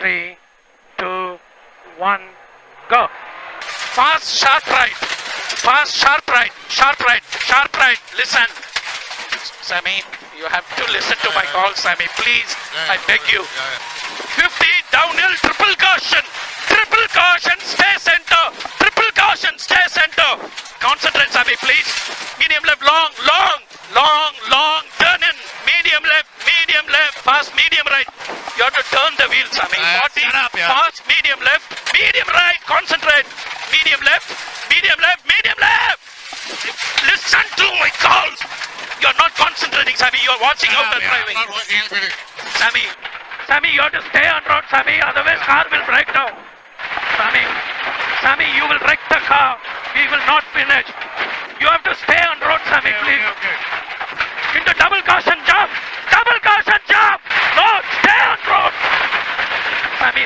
3, 2, 1, go. Fast, sharp right. Fast, sharp right. Sharp right. Sharp right. Listen. Sammy, you have to listen to my call, Sammy. Please, I beg you. 50, downhill, triple caution. Triple caution, stay center. Triple caution, stay center. Concentrate, Sammy, please. Medium left, long, long, long, long. Turn in. Medium left, fast, medium right. You have to turn the wheel, Sammy. 40, fast, medium left, medium right. Concentrate. Medium left, medium left, medium left. Listen to my calls. You're not concentrating, Sammy. You're watching out the driving. Sammy, you have to stay on road, Sammy. Otherwise, car will break down. Sammy, you will wreck the car. We will not finish. You have to stay on road, Sammy, please. Into double caution jump. Double caution jump. No, stay on road. Sammy.